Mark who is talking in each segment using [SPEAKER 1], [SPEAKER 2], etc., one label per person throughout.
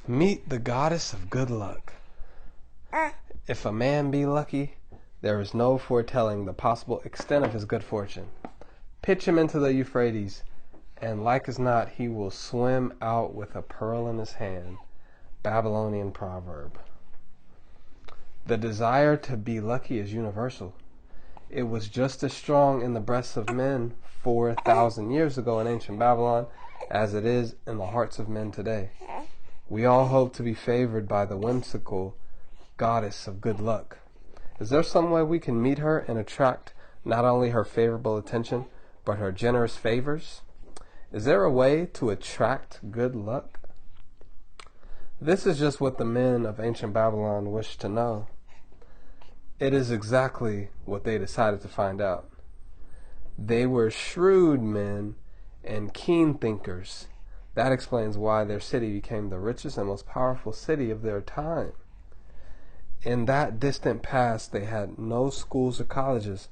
[SPEAKER 1] Meet the goddess of good luck. If a man be lucky, there is no foretelling the possible extent of his good fortune. Pitch him into the Euphrates, and like as not he will swim out with a pearl in his hand. Babylonian proverb. The desire to be lucky is universal. It was just as strong in the breasts of men 4,000 years ago in ancient Babylon as it is in the hearts of men today. We all hope to be favored by the whimsical goddess of good luck. Is there some way we can meet her and attract not only her favorable attention, but her generous favors? Is there a way to attract good luck? This is just what the men of ancient Babylon wished to know. It is exactly what they decided to find out. They were shrewd men and keen thinkers. That explains why their city became the richest and most powerful city of their time. In that distant past, they had no schools or colleges.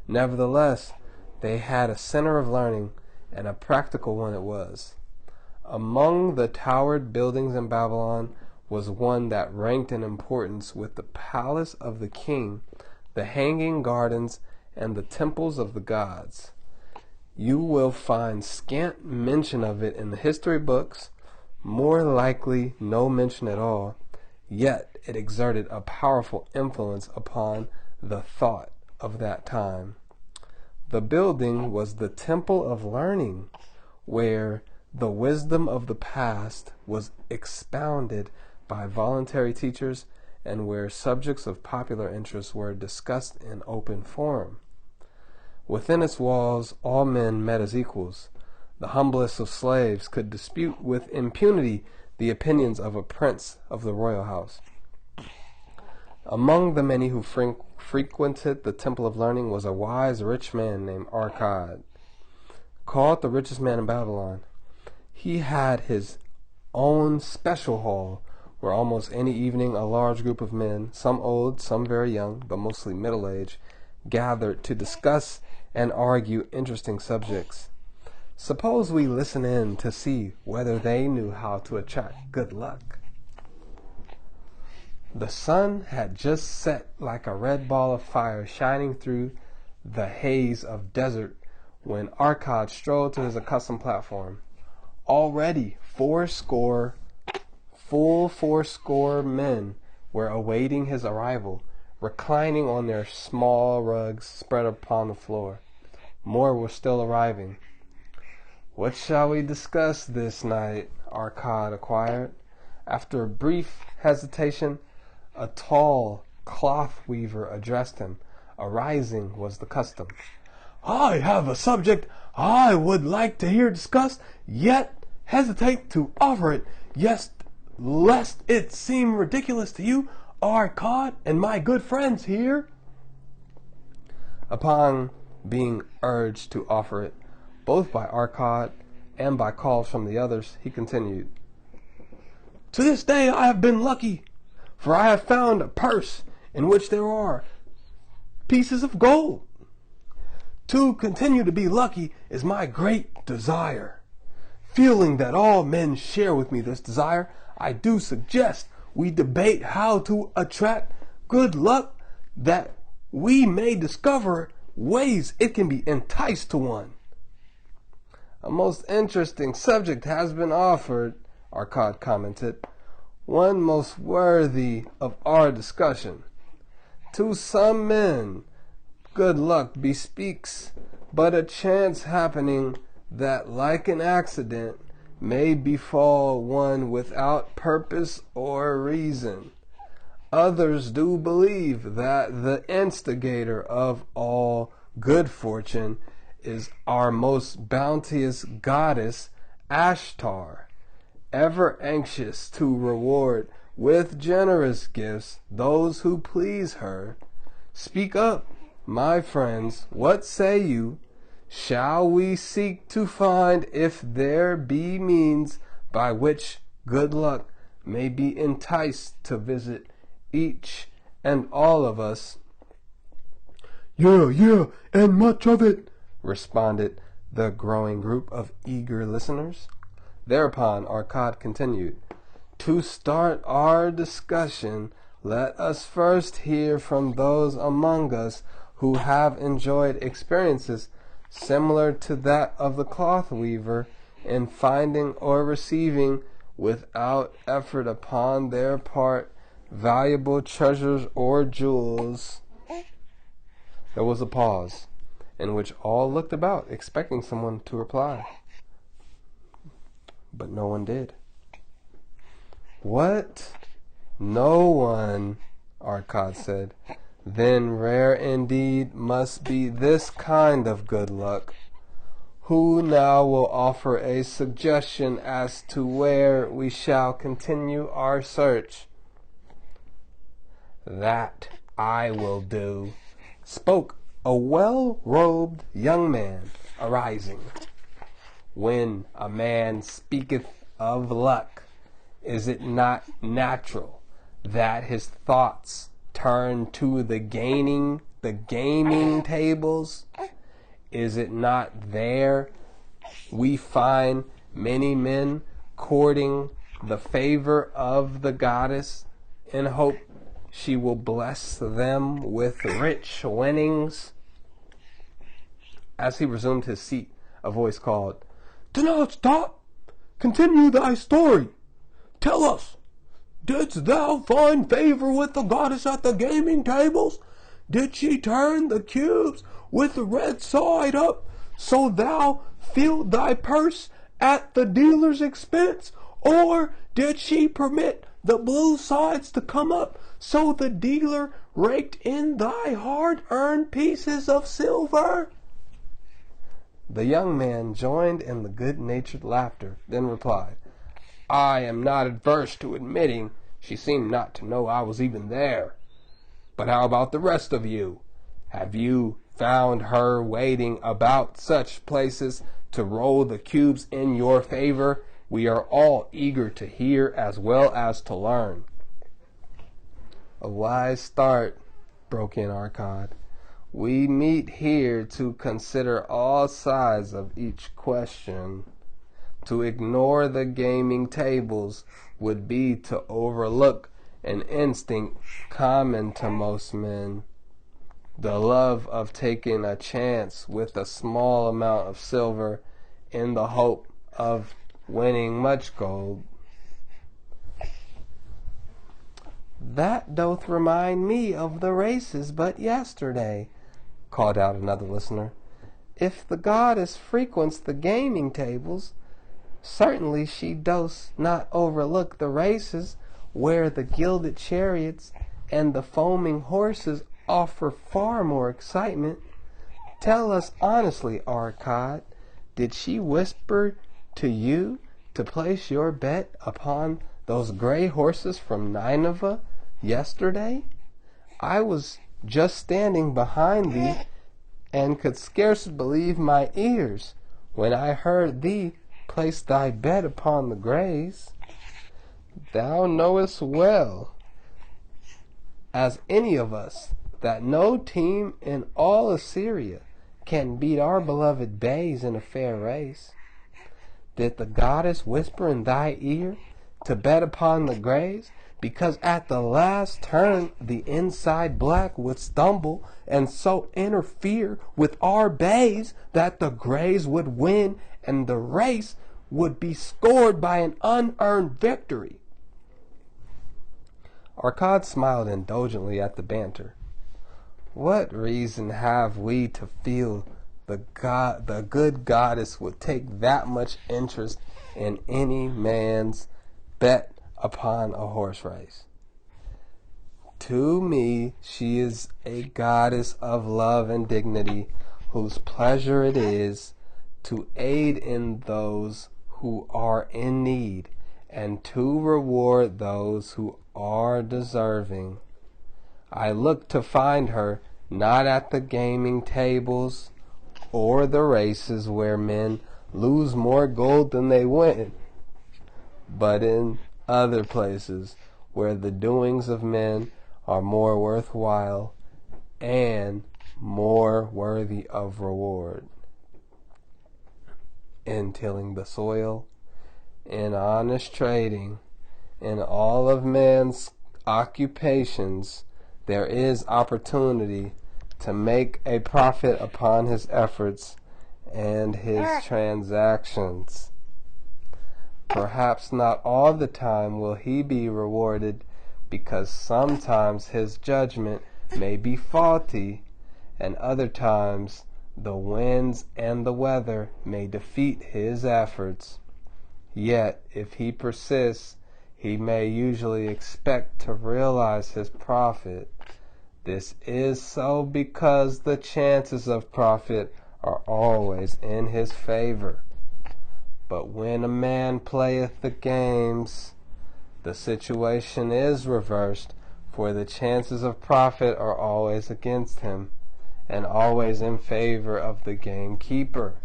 [SPEAKER 1] Nevertheless, they had a center of learning, and a practical one it was. Among the towered buildings in Babylon was one that ranked in importance with the palace of the king, the hanging gardens, and the temples of the gods. You will find scant mention of it in the history books, more likely no mention at all, yet it exerted a powerful influence upon the thought of that time. The building was the Temple of Learning, where the wisdom of the past was expounded by voluntary teachers and where subjects of popular interest were discussed in open forum. Within its walls, all men met as equals. The humblest of slaves could dispute with impunity the opinions of a prince of the royal house. Among the many who frequented the Temple of Learning was a wise, rich man named Arcad, called the richest man in Babylon. He had his own special hall, where almost any evening a large group of men, some old, some very young, but mostly middle-aged, gathered to discuss and argue interesting subjects. Suppose we listen in to see whether they knew how to attract good luck. The sun had just set like a red ball of fire shining through the haze of desert when Arcad strolled to his accustomed platform. Already fourscore men were awaiting his arrival, reclining on their small rugs spread upon the floor. More were still arriving. "What shall we discuss this night?" Arcad inquired. After a brief hesitation, a tall cloth weaver addressed him. Arising was the custom. "I have a subject I would like to hear discussed, yet hesitate to offer it, yes, lest it seem ridiculous to you, Arcad, and my good friends here." Upon being urged to offer it, both by Arcad and by calls from the others, he continued, "To this day I have been lucky, for I have found a purse in which there are pieces of gold. To continue to be lucky is my great desire. Feeling that all men share with me this desire, I do suggest we debate how to attract good luck, that we may discover ways it can be enticed to one." "A most interesting subject has been offered," Arcad commented. "One most worthy of our discussion. To some men, good luck bespeaks but a chance happening that, like an accident, may befall one without purpose or reason. Others do believe that the instigator of all good fortune is our most bounteous goddess, Ashtar, ever anxious to reward with generous gifts those who please her. Speak up, my friends, what say you? Shall we seek to find if there be means by which good luck may be enticed to visit each and all of us?" Yeah, and much of it," responded the growing group of eager listeners. Thereupon Arcad continued, To start our discussion, let us first hear from those among us who have enjoyed experiences similar to that of the cloth weaver in finding or receiving without effort upon their part valuable treasures or jewels. There was a pause, in which all looked about, expecting someone to reply. But no one did. "What? No one," Arcad said. "Then rare indeed must be this kind of good luck. Who now will offer a suggestion as to where we shall continue our search?" "That I will do," spoke a well-robed young man, arising. "When a man speaketh of luck, is it not natural that his thoughts turn to the gaming tables? Is it not there we find many men courting the favor of the goddess in hope she will bless them with rich winnings?" As he resumed his seat, a voice called, "Do not stop! Continue thy story! Tell us, didst thou find favor with the goddess at the gaming tables? Did she turn the cubes with the red side up, so thou filled thy purse at the dealer's expense? Or did she permit the blue sides to come up, so the dealer raked in thy hard-earned pieces of silver?" The young man joined in the good-natured laughter, then replied, "I am not adverse to admitting she seemed not to know I was even there. But how about the rest of you? Have you found her waiting about such places to roll the cubes in your favor? We are all eager to hear as well as to learn." "A wise start," broke in Arcad. "We meet here to consider all sides of each question. To ignore the gaming tables would be to overlook an instinct common to most men, the love of taking a chance with a small amount of silver in the hope of winning much gold." "That doth remind me of the races but yesterday," called out another listener. "If the goddess frequents the gaming tables, certainly she does not overlook the races, where the gilded chariots and the foaming horses offer far more excitement. Tell us honestly, Arcad, did she whisper to you to place your bet upon those gray horses from Nineveh yesterday? I was just standing behind thee, and could scarce believe my ears when I heard thee place thy bet upon the grays. Thou knowest well, as any of us, that no team in all Assyria can beat our beloved bays in a fair race. Did the goddess whisper in thy ear to bet upon the grays, because at the last turn the inside black would stumble and so interfere with our bays that the grays would win and the race would be scored by an unearned victory?" Arcad smiled indulgently at the banter. "What reason have we to feel the good goddess would take that much interest in any man's bet upon a horse race? To me, she is a goddess of love and dignity, whose pleasure it is to aid in those who are in need and to reward those who are deserving. I look to find her not at the gaming tables or the races where men lose more gold than they win, but in other places where the doings of men are more worthwhile and more worthy of reward. In tilling the soil, in honest trading, In all of man's occupations, there is opportunity to make a profit upon his efforts and his transactions. Perhaps not all the time will he be rewarded, because sometimes his judgment may be faulty, and other times the winds and the weather may defeat his efforts. Yet, if he persists, he may usually expect to realize his profit. This is so because the chances of profit are always in his favor. But when a man playeth the games, the situation is reversed, for the chances of profit are always against him, and always in favor of the gamekeeper.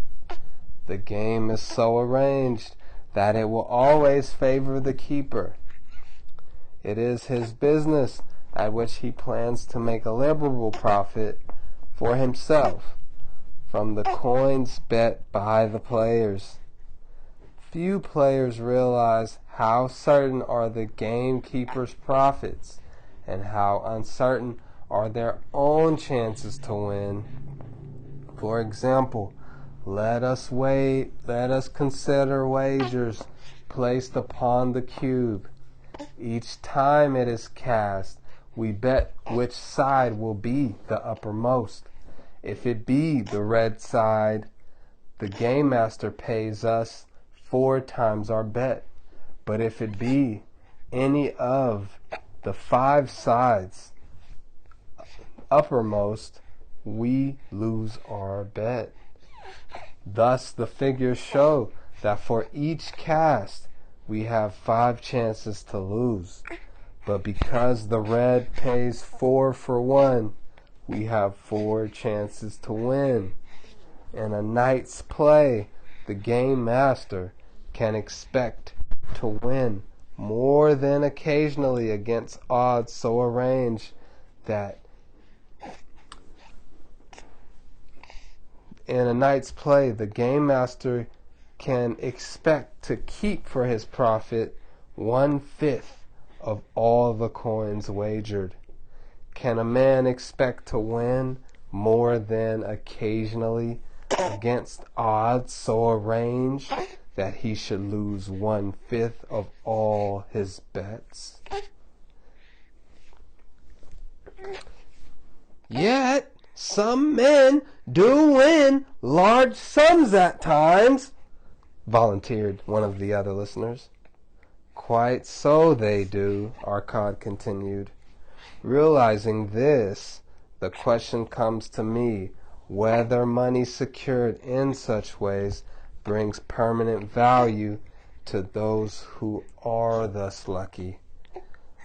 [SPEAKER 1] The game is so arranged that it will always favor the keeper. It is his business at which he plans to make a liberal profit for himself from the coins bet by the players. Few players realize how certain are the gamekeeper's profits and how uncertain are their own chances to win. For example, let us consider wagers placed upon the cube. Each time it is cast, we bet which side will be the uppermost. If it be the red side, the game master pays us 4 times our bet. But if it be any of the 5 sides uppermost, we lose our bet. Thus the figures show that for each cast we have 5 chances to lose. But because the red pays 4 for 1, we have 4 chances to win. In a night's play, the game master can expect to win more than occasionally against odds so arranged that in a night's play, the game master can expect to keep for his profit 1/5 of all the coins wagered. Can a man expect to win more than occasionally against odds so arranged that he should lose 1/5 of all his bets? Yet some men do win large sums at times, volunteered one of the other listeners. Quite so they do, Arcad continued. Realizing this, the question comes to me whether money secured in such ways brings permanent value to those who are thus lucky.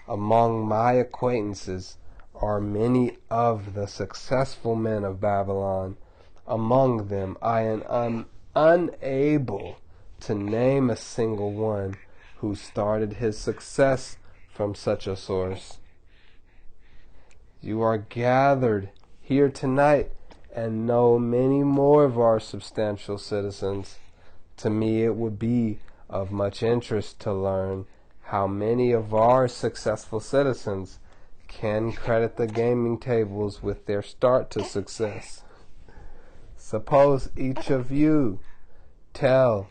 [SPEAKER 1] Among my acquaintances are many of the successful men of Babylon. Among them I am unable to name a single one who started his success from such a source. You are gathered here tonight and know many more of our substantial citizens. To me it would be of much interest to learn how many of our successful citizens can credit the gaming tables with their start to success. Suppose each of you tell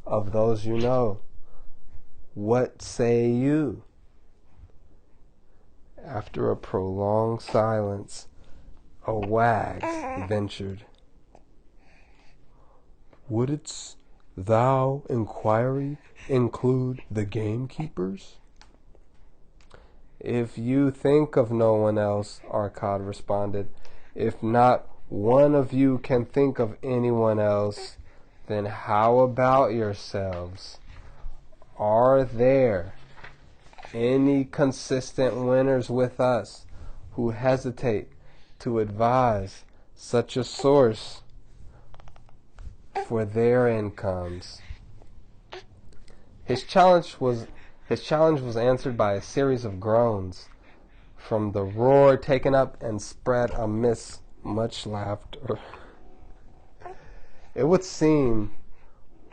[SPEAKER 1] of those you know. What say you? After a prolonged silence, a wag ventured. Wouldst thou inquiry include the gamekeepers? If you think of no one else, Arcad responded, if not one of you can think of anyone else, then how about yourselves? Are there any consistent winners with us who hesitate to advise such a source for their incomes? His challenge was answered by a series of groans. From the roar taken up and spread amidst much laughter. It would seem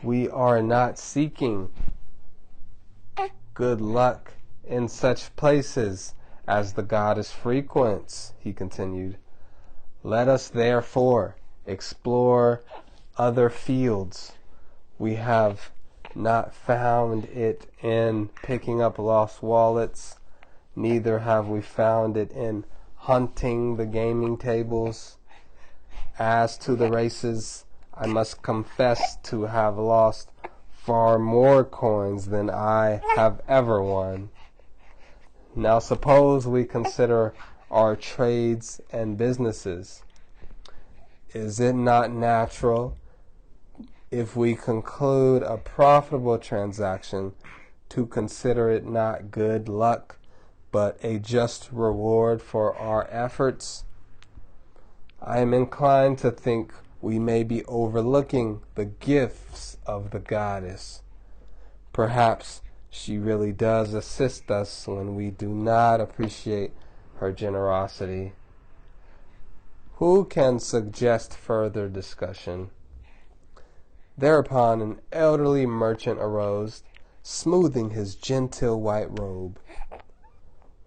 [SPEAKER 1] we are not seeking good luck in such places as the goddess frequents, he continued. Let us therefore explore other fields. We have not found it in picking up lost wallets, neither have we found it in hunting the gaming tables. As to the races, I must confess to have lost far more coins than I have ever won. Now suppose we consider our trades and businesses. Is it not natural, if we conclude a profitable transaction, to consider it not good luck, but a just reward for our efforts? I am inclined to think we may be overlooking the gifts of the goddess. Perhaps she really does assist us when we do not appreciate her generosity. Who can suggest further discussion? Thereupon an elderly merchant arose, smoothing his genteel white robe.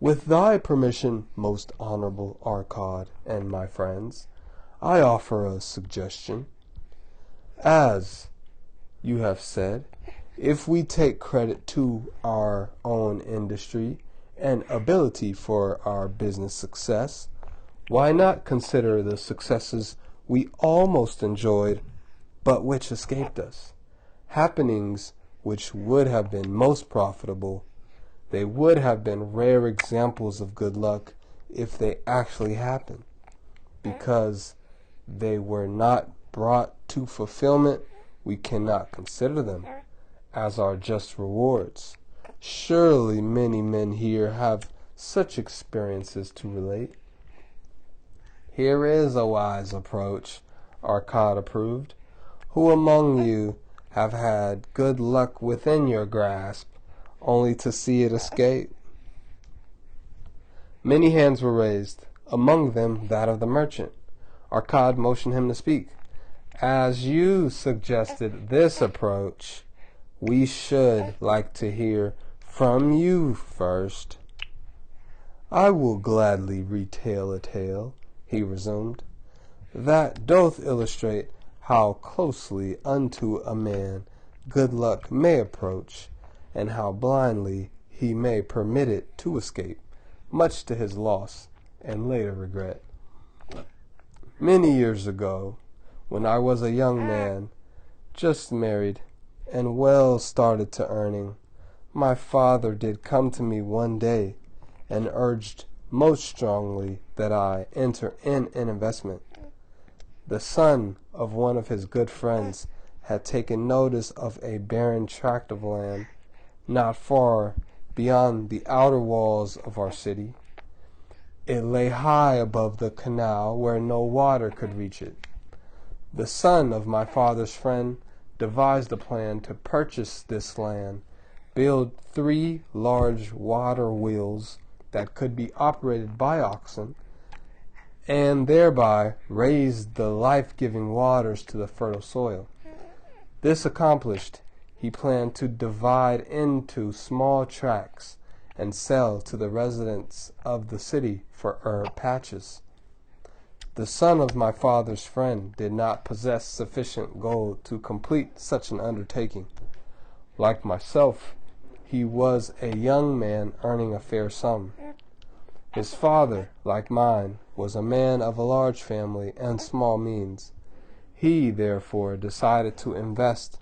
[SPEAKER 1] With thy permission, most honorable Arcad and my friends, I offer a suggestion. As you have said, if we take credit to our own industry and ability for our business success, why not consider the successes we almost enjoyed, but which escaped us? Happenings which would have been most profitable. They would have been rare examples of good luck if they actually happened. Because they were not brought to fulfillment, we cannot consider them as our just rewards. Surely many men here have such experiences to relate. Here is a wise approach, Arcad approved. Who among you have had good luck within your grasp, only to see it escape? Many hands were raised, among them that of the merchant. Arcad motioned him to speak. As you suggested this approach, we should like to hear from you first. I will gladly retell a tale, he resumed, that doth illustrate how closely unto a man good luck may approach, and how blindly he may permit it to escape, much to his loss and later regret. Many years ago, when I was a young man, just married, and well started to earning, my father did come to me one day and urged most strongly that I enter in an investment. The son of one of his good friends had taken notice of a barren tract of land not far beyond the outer walls of our city. It lay high above the canal where no water could reach it. The son of my father's friend devised a plan to purchase this land, build 3 large water wheels that could be operated by oxen, and thereby raise the life-giving waters to the fertile soil. This accomplished, he planned to divide into small tracts and sell to the residents of the city for herb patches. The son of my father's friend did not possess sufficient gold to complete such an undertaking. Like myself, he was a young man earning a fair sum. His father, like mine, was a man of a large family and small means. He, therefore, decided to interest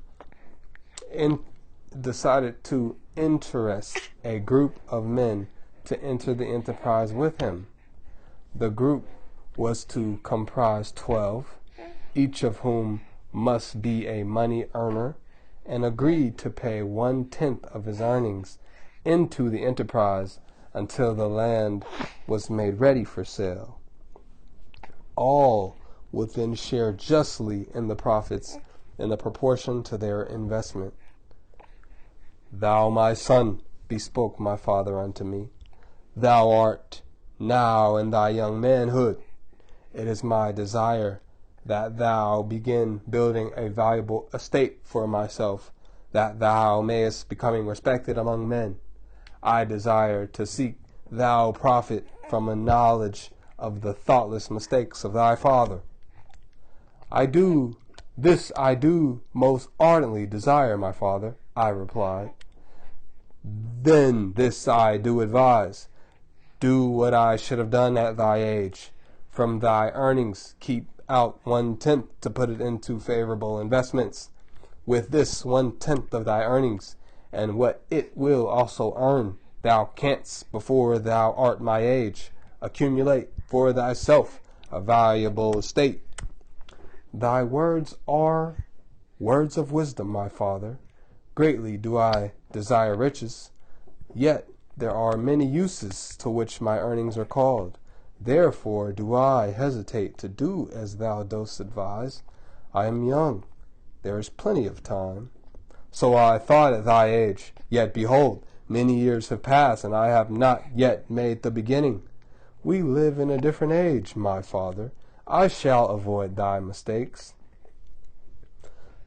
[SPEAKER 1] a group of men to enter the enterprise with him. The group was to comprise 12, each of whom must be a money earner, and agreed to pay 1/10 of his earnings into the enterprise until the land was made ready for sale. All would then share justly in the profits in the proportion to their investment. Thou, my son, bespoke my father unto me, thou art now in thy young manhood. It is my desire that thou begin building a valuable estate for myself, that thou mayest becoming respected among men. I desire to seek thou profit from a knowledge of the thoughtless mistakes of thy father. I do most ardently desire, my father, I replied. Then this I do advise. Do what I should have done at thy age. From thy earnings keep out 1/10 to put it into favorable investments. With this 1/10 of thy earnings, and what it will also earn, thou canst, before thou art my age, accumulate for thyself a valuable estate. Thy words are words of wisdom, my father. Greatly do I desire riches, yet there are many uses to which my earnings are called. Therefore do I hesitate to do as thou dost advise. I am young. There is plenty of time. So I thought at thy age. Yet behold, many years have passed, and I have not yet made the beginning. We live in a different age, my father. I shall avoid thy mistakes.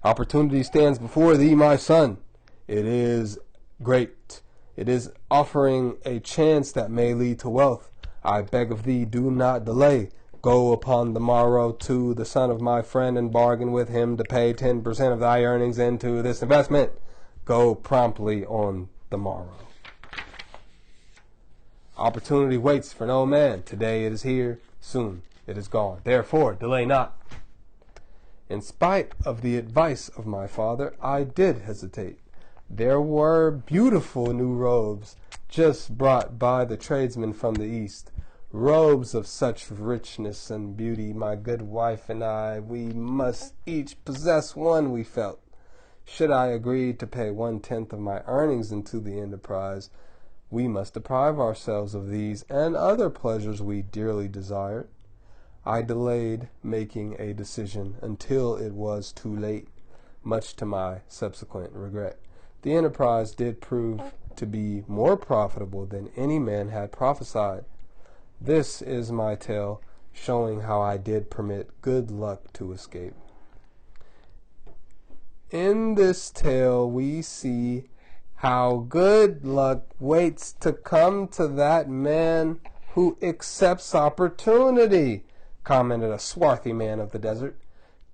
[SPEAKER 1] Opportunity stands before thee, my son. It is great. It is offering a chance that may lead to wealth. I beg of thee, do not delay. Go upon the morrow to the son of my friend and bargain with him to pay 10% of thy earnings into this investment. Go promptly on the morrow. Opportunity waits for no man. Today it is here, soon it is gone. Therefore, delay not. In spite of the advice of my father, I did hesitate. There were beautiful new robes just brought by the tradesmen from the east. Robes of such richness and beauty, my good wife and I, we must each possess one, we felt. Should I agree to pay 1/10 of my earnings into the enterprise, we must deprive ourselves of these and other pleasures we dearly desired. I delayed making a decision until it was too late, much to my subsequent regret. The enterprise did prove to be more profitable than any man had prophesied. This is my tale, showing how I did permit good luck to escape. In this tale, we see how good luck waits to come to that man who accepts opportunity, commented a swarthy man of the desert.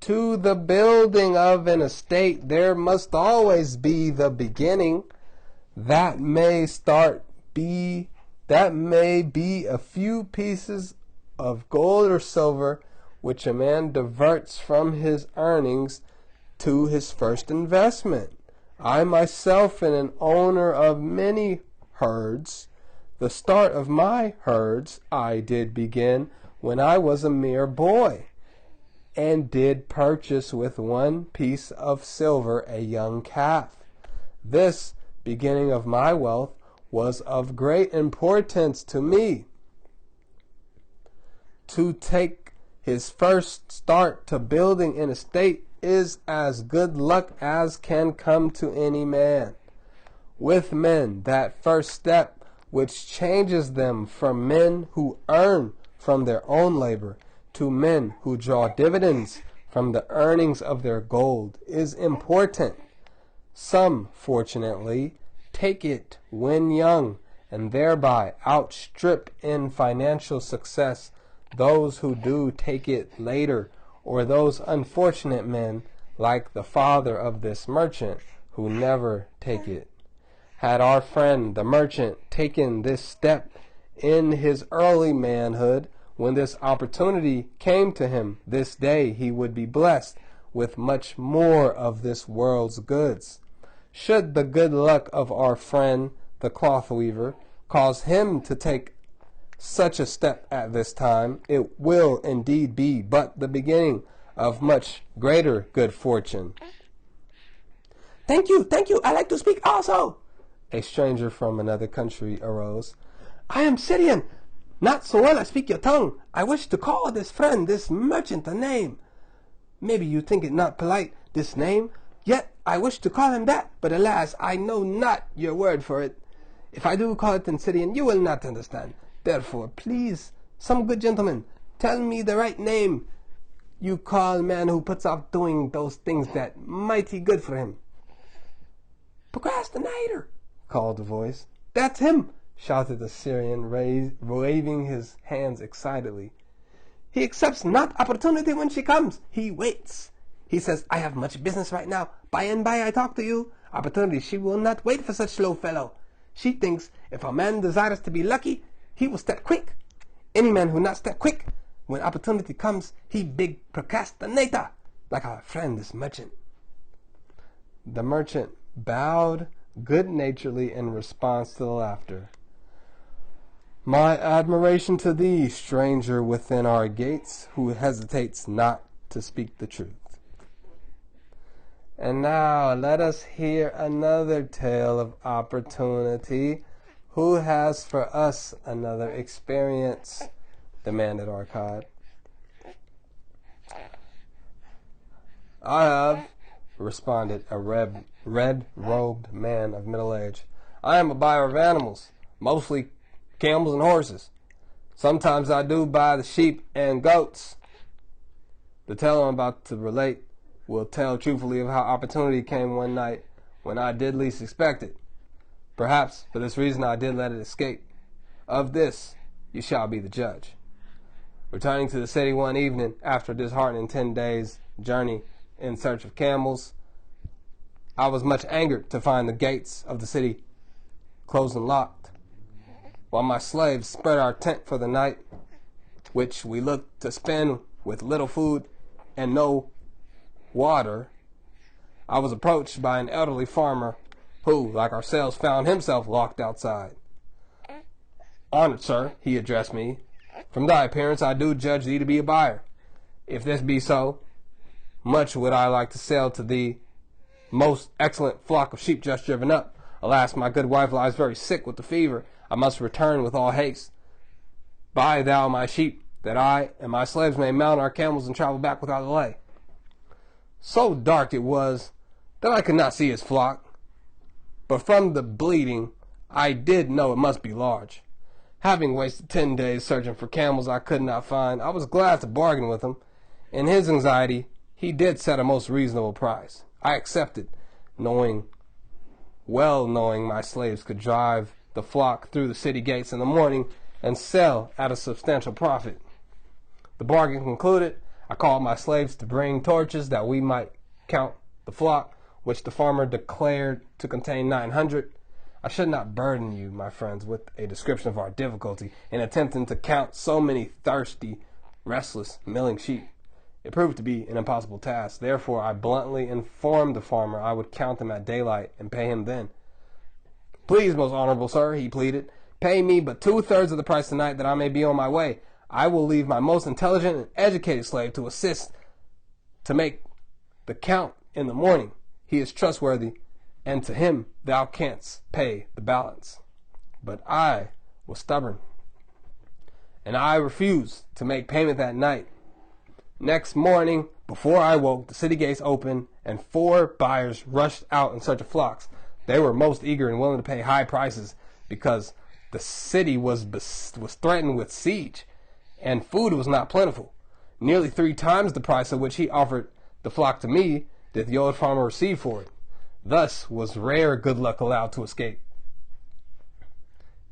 [SPEAKER 1] To the building of an estate, there must always be the beginning. That may be a few pieces of gold or silver which a man diverts from his earnings to his first investment. I myself am an owner of many herds. The start of my herds I did begin when I was a mere boy, and did purchase with 1 piece of silver a young calf. This beginning of my wealth was of great importance to me. To take his first start to building an estate is as good luck as can come to any man. With men, that first step which changes them from men who earn from their own labor to men who draw dividends from the earnings of their gold is important. Some, fortunately, take it when young and thereby outstrip in financial success those who do take it later, or those unfortunate men like the father of this merchant who never take it. Had our friend the merchant taken this step in his early manhood, when this opportunity came to him this day, he would be blessed with much more of this world's goods. Should the good luck of our friend the cloth weaver cause him to take such a step at this time, it will indeed be but the beginning of much greater good fortune. Thank you, I like to speak also. A stranger from another country arose. I am Syrian. Not so well I speak your tongue. I wish to call this friend, this merchant, a name. Maybe you think it not polite, this name. Yet I wish to call him that, but alas, I know not your word for it. If I do call it in Syrian, you will not understand. Therefore, please, some good gentleman, tell me the right name you call man who puts off doing those things that mighty good for him. Procrastinator, called the voice. That's him!" shouted the Syrian, waving his hands excitedly. "He accepts not opportunity when she comes. He waits. He says, 'I have much business right now. By and by I talk to you.' Opportunity, she will not wait for such slow fellow. She thinks if a man desires to be lucky, he will step quick. Any man who not step quick, when opportunity comes, he big procrastinator, like our friend this merchant." The merchant bowed good-naturedly in response to the laughter. "My admiration to thee, stranger within our gates, who hesitates not to speak the truth." And now let us hear another tale of opportunity. Who has for us another experience? Demanded Arcad. "I have," responded a red-robed man of middle age. "I am a buyer of animals, mostly camels and horses. Sometimes I do buy the sheep and goats." The tale I'm about to relate will tell truthfully of how opportunity came one night when I did least expect it. Perhaps for this reason I did let it escape. Of this you shall be the judge. Returning to the city one evening after a disheartening 10 days' journey in search of camels, I was much angered to find the gates of the city closed and locked. While my slaves spread our tent for the night, which we looked to spend with little food and no water, I was approached by an elderly farmer who, like ourselves, found himself locked outside. "Honored sir," he addressed me, "from thy appearance I do judge thee to be a buyer. If this be so, much would I like to sell to thee most excellent flock of sheep just driven up. Alas, my good wife lies very sick with the fever. I must return with all haste. Buy thou my sheep, that I and my slaves may mount our camels and travel back without delay." So dark it was that I could not see his flock, but from the bleating I did know it must be large. Having wasted 10 days searching for camels I could not find, I was glad to bargain with him. In his anxiety, he did set a most reasonable price. I accepted, knowing my slaves could drive the flock through the city gates in the morning and sell at a substantial profit. The bargain concluded, I called my slaves to bring torches that we might count the flock, which the farmer declared to contain 900. I should not burden you, my friends, with a description of our difficulty in attempting to count so many thirsty, restless, milling sheep. It proved to be an impossible task. Therefore, I bluntly informed the farmer I would count them at daylight and pay him then. "Please, most honorable sir," he pleaded, "pay me but 2/3 of the price tonight, that I may be on my way. I will leave my most intelligent and educated slave to assist to make the count in the morning. He is trustworthy, and to him thou canst pay the balance." But I was stubborn, and I refused to make payment that night. Next morning, before I woke, the city gates opened, and 4 buyers rushed out in search of flocks. They were most eager and willing to pay high prices because the city was threatened with siege, and food was not plentiful. Nearly 3 times the price at which he offered the flock to me did the old farmer receive for it. Thus was rare good luck allowed to escape.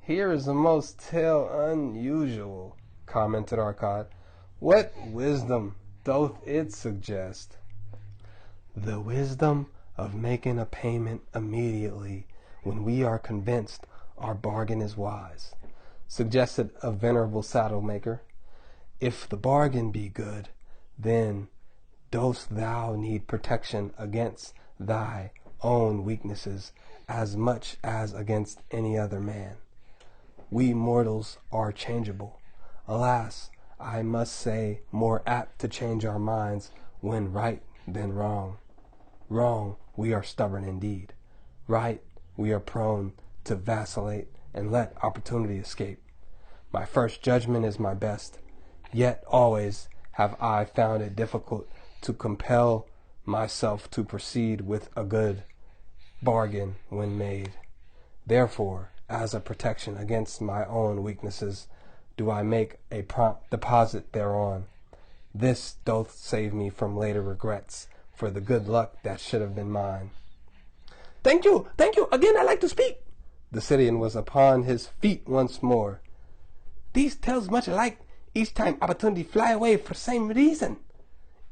[SPEAKER 1] "Here is a most tale unusual," commented Arcad. "What wisdom doth it suggest?" "The wisdom of making a payment immediately when we are convinced our bargain is wise," suggested a venerable saddle maker. "If the bargain be good, then dost thou need protection against thy own weaknesses as much as against any other man. We mortals are changeable. Alas, I must say more apt to change our minds when right than wrong. Wrong, we are stubborn indeed. Right, we are prone to vacillate and let opportunity escape. My first judgment is my best, yet always have I found it difficult to compel myself to proceed with a good bargain when made. Therefore, as a protection against my own weaknesses, do I make a prompt deposit thereon. This doth save me from later regrets for the good luck that should have been mine." Thank you. Again, I like to speak," The Syrian was upon his feet once more.
[SPEAKER 2] These tales much alike. Each time opportunity fly away for same reason.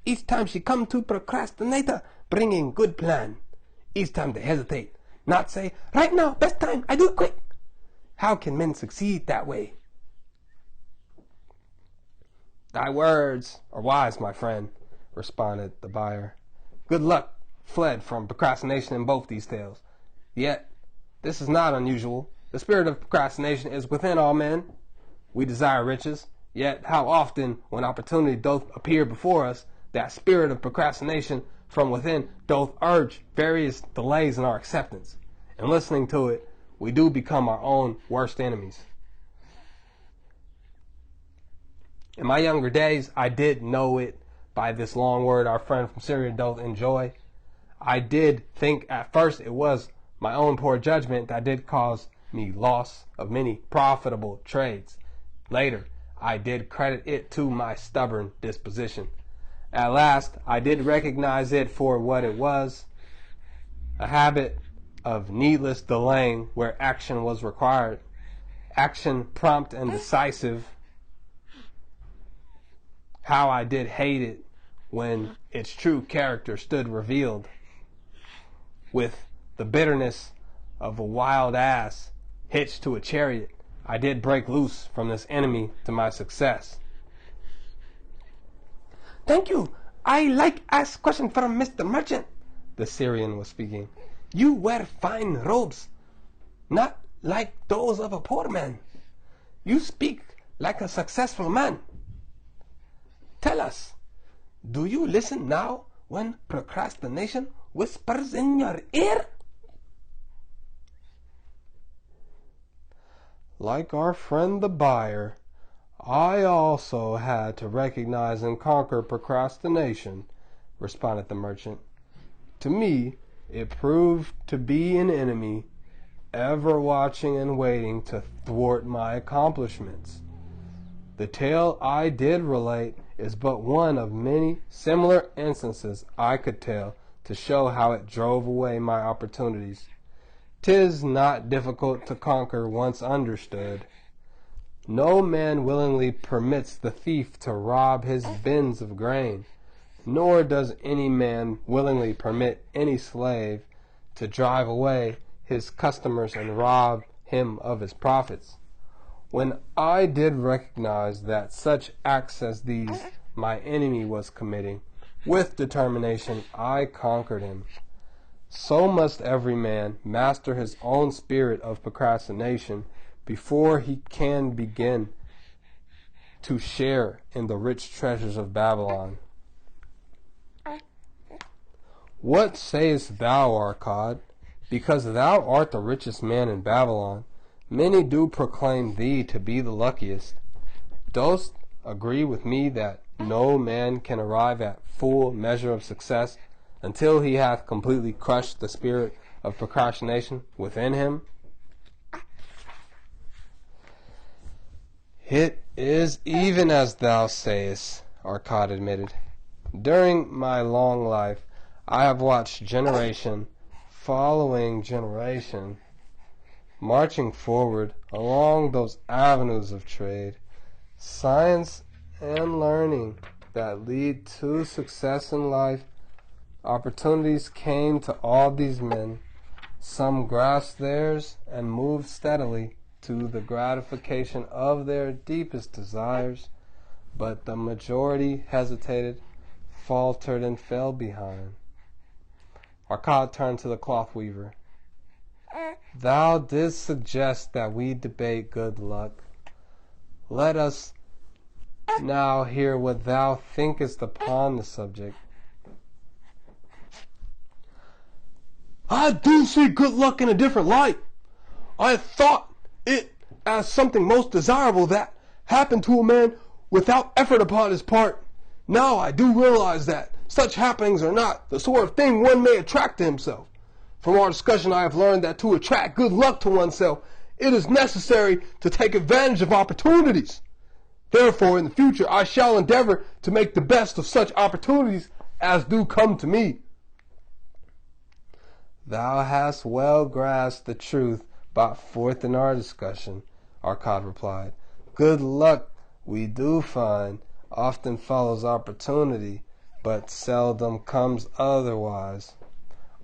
[SPEAKER 2] Each time she come to procrastinator, bringing good plan. Each time they hesitate, not say, right now, best time, I do it quick. How can men succeed that way?
[SPEAKER 1] Thy words are wise, my friend, responded the buyer. Good luck fled from procrastination in both these tales. Yet, this is not unusual. The spirit of procrastination is within all men. We desire riches, yet how often, when opportunity doth appear before us, that spirit of procrastination from within doth urge various delays in our acceptance. And listening to it, we do become our own worst enemies. In my younger days, I did know it by this long word our friend from Syria doth enjoy. I did think at first it was my own poor judgment that did cause me loss of many profitable trades. Later, I did credit it to my stubborn disposition. At last, I did recognize it for what it was, a habit of needless delaying where action was required, action prompt and decisive. How I did hate it when its true character stood revealed. With the bitterness of a wild ass hitched to a chariot, I did break loose from this enemy to my success.
[SPEAKER 2] Thank you. I like ask question from Mr. Merchant.
[SPEAKER 1] The Syrian was speaking.
[SPEAKER 2] You wear fine robes, not like those of a poor man. You speak like a successful man. Tell us, do you listen now when procrastination whispers in your ear?
[SPEAKER 1] Like our friend the buyer, I also had to recognize and conquer procrastination, responded the merchant. To me, it proved to be an enemy, ever watching and waiting to thwart my accomplishments. The tale I did relate is but one of many similar instances I could tell to show how it drove away my opportunities. 'Tis not difficult to conquer once understood. No man willingly permits the thief to rob his bins of grain, nor does any man willingly permit any slave to drive away his customers and rob him of his profits. When I did recognize that such acts as these my enemy was committing, with determination I conquered him. So must every man master his own spirit of procrastination before he can begin to share in the rich treasures of Babylon. What sayest thou, Arcad? Because thou art the richest man in Babylon, many do proclaim thee to be the luckiest. Dost agree with me that no man can arrive at full measure of success until he hath completely crushed the spirit of procrastination within him? It is even as thou sayest, Arcad admitted. During my long life, I have watched generation following generation marching forward along those avenues of trade, science, and learning that lead to success in life. Opportunities came to all these men. Some grasped theirs and moved steadily to the gratification of their deepest desires, but the majority hesitated, faltered, and fell behind. Arcad turned to the cloth weaver. Thou didst suggest that we debate good luck. Let us now hear what thou thinkest upon the subject.
[SPEAKER 2] I do see good luck in a different light. I thought it as something most desirable that happened to a man without effort upon his part. Now I do realize that such happenings are not the sort of thing one may attract to himself. From our discussion, I have learned that to attract good luck to oneself, it is necessary to take advantage of opportunities. Therefore, in the future, I shall endeavor to make the best of such opportunities as do come to me.
[SPEAKER 1] Thou hast well grasped the truth, brought forth in our discussion, Arkad replied. Good luck, we do find, often follows opportunity, but seldom comes otherwise.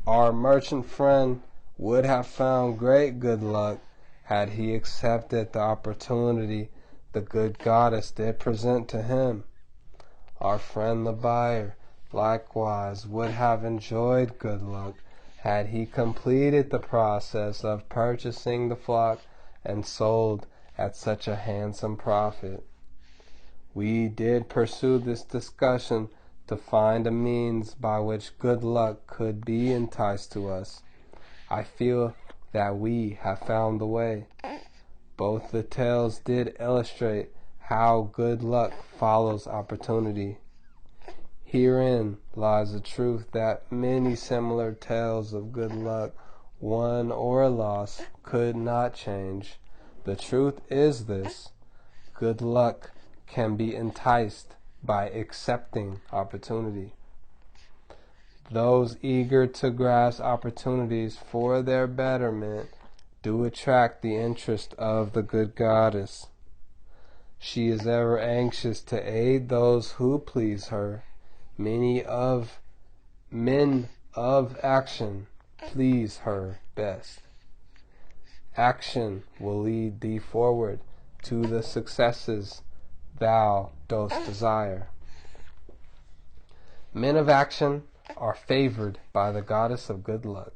[SPEAKER 1] Our merchant friend would have found great good luck had he accepted the opportunity the good goddess did present to him. Our friend the buyer likewise would have enjoyed good luck had he completed the process of purchasing the flock and sold at such a handsome profit. We did pursue this discussion to find a means by which good luck could be enticed to us. I feel that we have found the way. Both the tales did illustrate how good luck follows opportunity. Herein lies the truth that many similar tales of good luck, won or lost, could not change. The truth is this: good luck can be enticed by accepting opportunity. Those eager to grasp opportunities for their betterment do attract the interest of the good goddess. She is ever anxious to aid those who please her. Men of action please her best. Action will lead thee forward to the successes thou dost desire. Men of action are favored by the goddess of good luck.